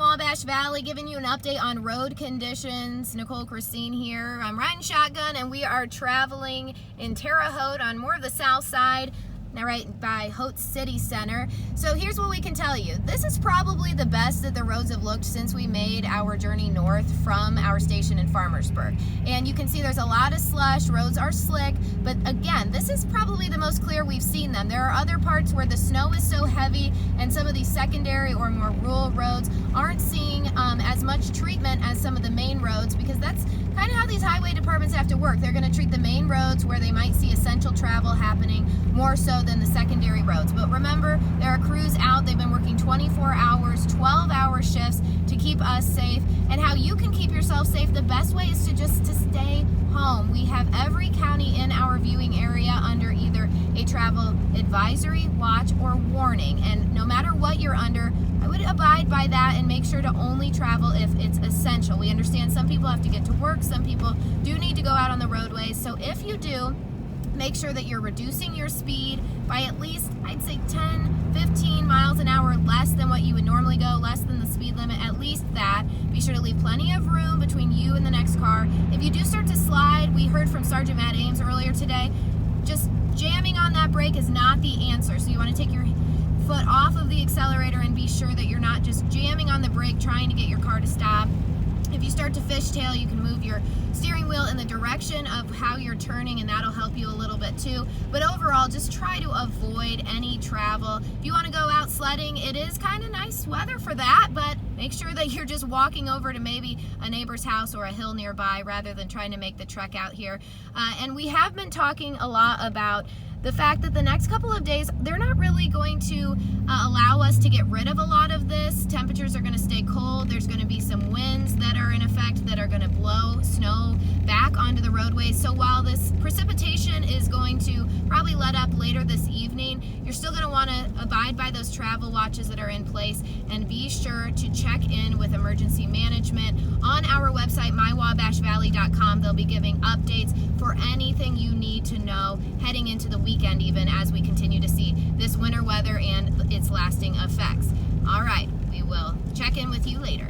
Wabash Valley, giving you an update on road conditions. Nicole Krasean here. I'm riding shotgun and we are traveling in Terre Haute on more of the south side, now right by Haute City Center. So here's what we can tell you. This is probably the best that the roads have looked since we made our journey north from our station in Farmersburg. And you can see there's a lot of slush, roads are slick, but again, this is probably the most clear we've seen them. There are other parts where the snow is so heavy and some of these secondary or more rural roads aren't seeing as much treatment as some of the main roads, because that's kind of how these highway departments have to work. They're going to treat the main roads where they might see essential travel happening more so than the secondary roads. But remember, there are crews out. They've been working 24 hours, 12-hour shifts to keep us safe. And how you can keep yourself safe, the best way is to stay home. We have every county in our viewing area under either a travel advisory, watch, or warning. And no matter what you're under, I would abide by that and make sure to only travel if it's essential. We understand some people have to get to work, some people do need to go out on the roadways. So if you do, make sure that you're reducing your speed by at least, I'd say 10, 15 miles an hour less than what you would normally go, less than the speed limit, at least that. Be sure to leave plenty of room between you and the next car. If you do start to slide, we heard from Sergeant Matt Ames earlier today, just jamming on that brake is not the answer. So you want to take your foot off of the accelerator and be sure that you're not just jamming on the brake trying to get your car to stop. If you start to fishtail, you can move your steering wheel in the direction of how you're turning, and that'll help you a little bit too. But overall, just try to avoid any travel. If you want to go out sledding, it is kind of nice weather for that, but make sure that you're just walking over to maybe a neighbor's house or a hill nearby rather than trying to make the trek out here. And we have been talking a lot about the fact that the next couple of days, they're not really going to allow us to get rid of a lot of this. Temperatures are going to stay cold. There's going to be some winds that are in effect that are going to blow snow back onto the roadways. So while this precipitation is going to probably let up later this evening, you're still going to want to abide by those travel watches that are in place, and be sure to check in with emergency management on our website, mywabashvalley.com. They'll be giving updates for anything you need to know heading into the weekend, even as we continue to see this winter weather and its lasting effects. All right, we will check in with you later.